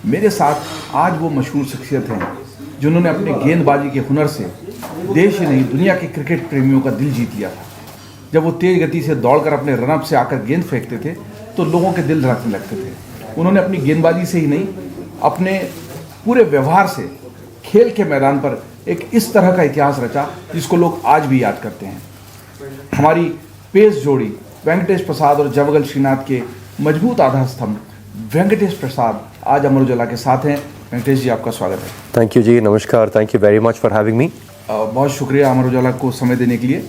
मेरे साथ आज वो मशहूर शख्सियत हैं जिन्होंने अपने गेंदबाजी के हुनर से देश ही नहीं दुनिया के क्रिकेट प्रेमियों का दिल जीत लिया था। जब वो तेज गति से दौड़कर अपने रनअप से आकर गेंद फेंकते थे तो लोगों के दिल धड़कने लगते थे। उन्होंने अपनी गेंदबाजी से ही नहीं, अपने पूरे व्यवहार से खेल के मैदान पर एक इस तरह का इतिहास रचा जिसको लोग आज भी याद करते हैं। हमारी पेस जोड़ी वेंकटेश प्रसाद और जवगल श्रीनाथ के मजबूत आधार स्तंभ वेंकटेश प्रसाद आज अमर उजाला के साथ हैं। वेंकटेश जी, आपका स्वागत है। थैंक यू जी, नमस्कार। Thank you very much for having me. बहुत शुक्रिया अमर उजाला को समय देने के लिए।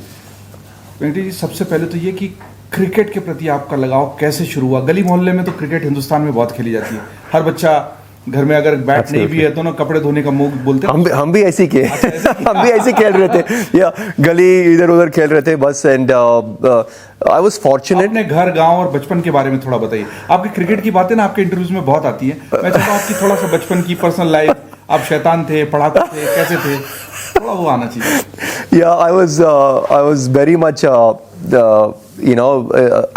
वेंकटेश जी, सबसे पहले तो ये कि क्रिकेट के प्रति आपका लगाव कैसे शुरू हुआ? गली मोहल्ले में तो क्रिकेट हिंदुस्तान में बहुत खेली जाती है। हर बच्चा घर में अगर बैट नहीं भी है तो ना कपड़े धोने का मुंह बोलते हैं। हम भी ऐसे ही किए। हम भी ऐसे खेल रहे थे या गली इधर उधर खेल रहे थे बस। And I was fortunate. अपने घर, गांव और बचपन के बारे में थोड़ा बताइए। आपकी क्रिकेट की बातें ना आपके इंटरव्यूज में बहुत आती है। मैं चाहता हूँ आपकी थोड़ा सा बचपन की पर्सनल लाइफ, आप शैतान थे, पढ़ाकू थे, कैसे थे, थोड़ा वो आना चाहिए। या I was very much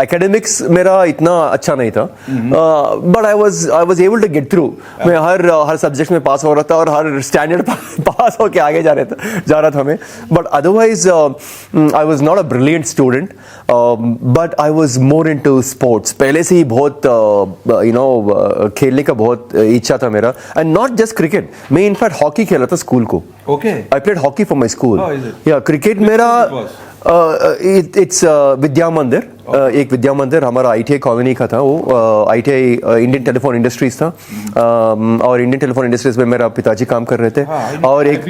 academics मेरा इतना अच्छा नहीं था, but I was able to get through. मैं हर सब्जेक्ट में पास हो रहा था और हर स्टैंडर्ड पास होके आगे जा रहा था मैं। But otherwise I was not a brilliant student, but I was more into sports. पहले से ही बहुत खेलने का बहुत इच्छा था मेरा। एंड नॉट जस्ट क्रिकेट, मैं इनफैक्ट हॉकी खेला था स्कूल को। Okay, I played hockey for my school. या क्रिकेट मेरा इट्स विद्या मंदिर, एक विद्या मंदिर हमारा ITI कॉलोनी का था। वो ITI इंडियन टेलीफोन इंडस्ट्रीज था, और इंडियन टेलीफोन इंडस्ट्रीज में मेरा पिताजी काम कर रहे थे। और एक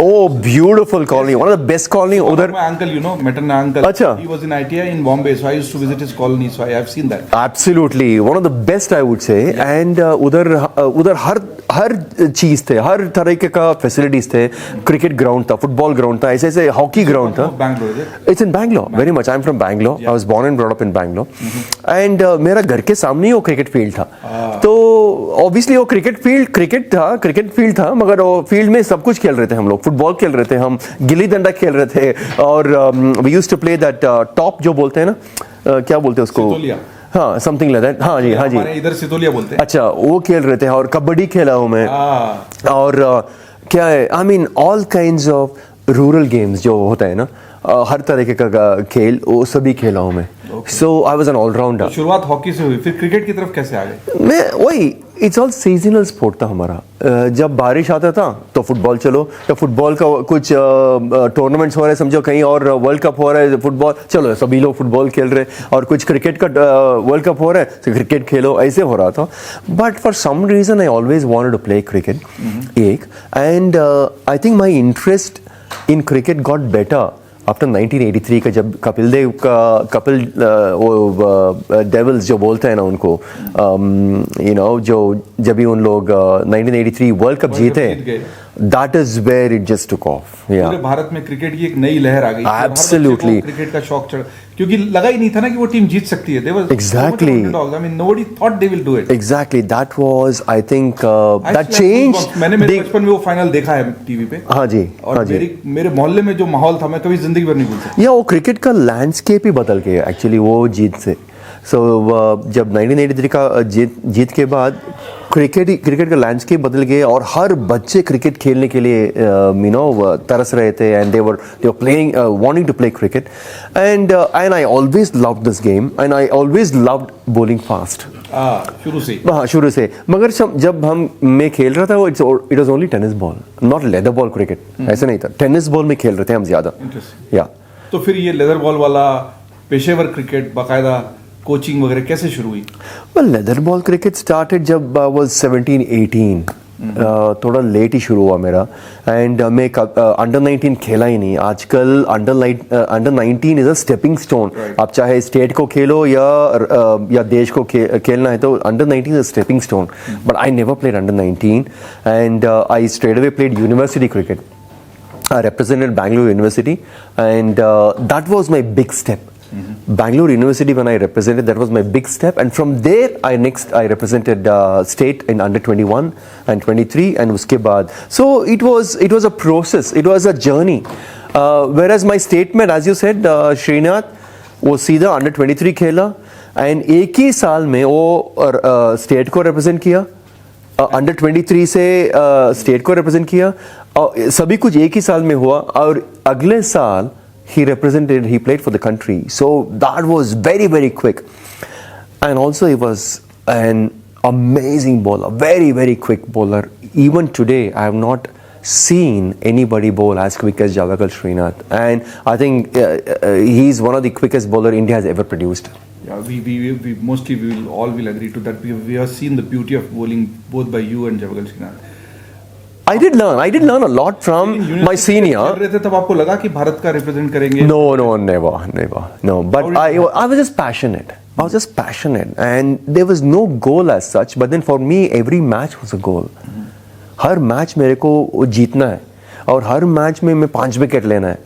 ओ beautiful colony, one of the best colony उधर। अंकल, यू नो, मेटरना अंकल, अच्छा, he was in ITI in Bombay, so I used to visit his colony, so I have seen that. Absolutely, one of the best I would say. And उधर हर चीज थे, हर तरीके का facilities थे। Cricket ground था, football ground था, ऐसे hockey ground था। It's in Bangalore, very much. I'm from Bangalore. I was born and brought up in Bangalore. And मेरा घर के सामने ही वो क्रिकेट फील्ड था। तो ऑब्वियसली वो क्रिकेट फील्ड था, मगर वो फील्ड में सब कुछ खेल रहे थे हम लोग। फुटबॉल खेल रहे थे, हम गिल्ली डंडा खेल रहे थे, और we used to play that top जो बोलते हैं ना, क्या बोलते हैं उसको? हाँ, समथिंग लाइक दैट। हाँ जी, हाँ जी, इधर सितोलिया बोलते हैं। अच्छा, वो खेल रहे थे। और कबड्डी खेला हूँ मैं। और क्या है, I mean all kinds of rural games जो होता है ना, हर तरीके का खेल, वो सभी खेला हूँ मैं। सो आई वाज एन ऑलराउंडर। शुरुआत हॉकी से हुई, फिर क्रिकेट की तरफ कैसे आ गए? मैं वही, इट्स ऑल सीजनल स्पोर्ट था हमारा। जब बारिश आता था तो फुटबॉल चलो, तो फुटबॉल का कुछ टूर्नामेंट्स हो रहे, समझो कहीं, और वर्ल्ड कप हो रहा है, फुटबॉल चलो, सभी लोग फुटबॉल खेल रहे। और कुछ क्रिकेट का वर्ल्ड कप हो रहा है तो क्रिकेट खेलो, ऐसे हो रहा था। But for some reason I always wanted to play cricket. And I think my interest in cricket got better after 1983 का, जब कपिल डेविल्स जो बोलते हैं ना उनको, जो जब भी उन लोग 1983 वर्ल्ड कप जीते, that is where it just took off. पूरे भारत में क्रिकेट की एक नई लहर आ गई। Absolutely. क्रिकेट का शौक चढ़, क्योंकि लगा ही नहीं था ना कि वो टीम जीत सकती है। Exactly. I mean, nobody thought they will do it. Exactly. That was, I think, that changed. मैंने मेरे बचपन में वो फाइनल देखा है टीवी पे। हाँ जी, और मेरे मोहल्ले में जो माहौल था, मैं कभी जिंदगी भर नहीं भूल सकता। वो क्रिकेट का लैंडस्केप ही बदल गया एक्चुअली वो जीत से। जब 1983 का जीत के बाद क्रिकेट का लैंडस्केप बदल गया, और हर बच्चे क्रिकेट खेलने के लिए तरस रहे थे। And they were playing, wanting to play cricket, and I always loved this game, and I always loved bowling fast. शुरू से। मगर जब मैं खेल रहा था, वो it was only tennis ball, not leather ball cricket. ऐसा नहीं था, टेनिस बॉल में खेल रहे थे हम ज्यादा। या तो फिर ये लेदर बॉल वाला पेशेवर क्रिकेट, बाकायदा कोचिंग वगैरह कैसे शुरू हुई? Well, leather ball cricket started जब I was 17-18, थोड़ा लेट ही शुरू हुआ मेरा। एंड मैं अंडर 19 खेला ही नहीं। आजकल under 19 is a stepping stone. आप चाहे स्टेट को खेलो या देश को खेलना है तो under 19 is a stepping stone. But I never played under 19, and I straight away played university cricket. I represented Bangalore University, and that was my big step. Bangalore University, when I represented, that was my big step, and from there I represented state in under 21 and 23 and uske baad. So it was a process, it was a journey. Whereas my state mate, as you said, Srinath, वो सीधा under 23 खेला, and एक ही साल में वो state को represent किया, under 23 से स्टेट को रिप्रेजेंट किया और सभी कुछ एक ही साल में हुआ और अगले साल he played for the country, so that was very very quick. And also he was an amazing bowler, very very quick bowler. Even today I have not seen anybody bowl as quick as Javagal Srinath, and I think he's one of the quickest bowler India has ever produced. Yeah, we mostly we will agree to that. We have seen the beauty of bowling both by you and Javagal Srinath. I did learn a lot from my senior. चल रहे थे तब आपको लगा कि भारत का represent करेंगे? No, never. But I was just passionate. And there was no goal as such. But then for me, every match was a goal. Her match मेरे को जीतना है और हर मैच में मैं 5 विकेट लेना है.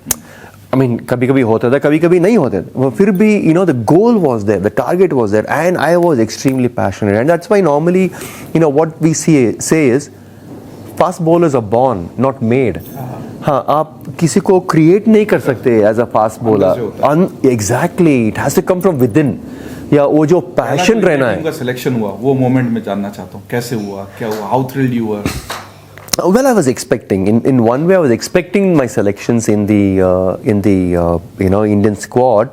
I mean, कभी कभी होता था, कभी कभी नहीं होता था. फिर भी, the goal was there, the target was there, and I was extremely passionate. And that's why normally, what we say is, fast bowlers are born, not made. हाँ, आप किसी को create नहीं कर सकते as a fast bowler. Exactly, it has to come from within. या वो जो passion रहना है. उनका selection हुआ, वो moment में जानना चाहता हूँ. कैसे हुआ, क्या हुआ, how thrilled you were? Well, I was expecting. In one way, I was expecting my selections in the Indian squad.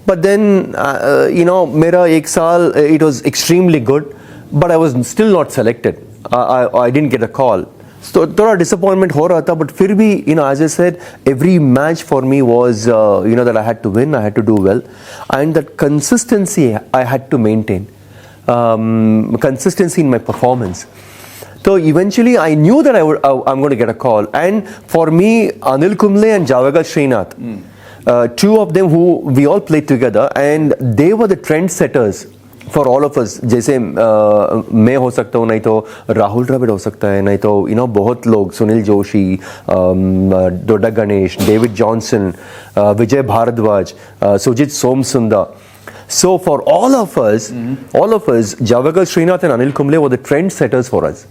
But then, मेरा एक साल it was extremely good, but I was still not selected. I didn't get a call. So थोड़ा disappointment हो रहा था, but फिर भी, as I said, every match for me was, that I had to win, I had to do well, and that consistency I had to maintain, consistency in my performance. So eventually, I knew that I'm going to get a call, and for me, Anil Kumble and Javagal Srinath, two of them who we all played together, and they were the trendsetters for all of us. जैसे मैं हो सकता हूँ, नहीं तो राहुल द्रविड़ हो सकता है, नहीं तो बहुत लोग, Sunil Joshi, Dodda Ganesh, David Johnson, Vijay Bharadwaj, Sujith Somasundar. So for all of us, Javagal Srinath and Anil Kumble were the trendsetters for us.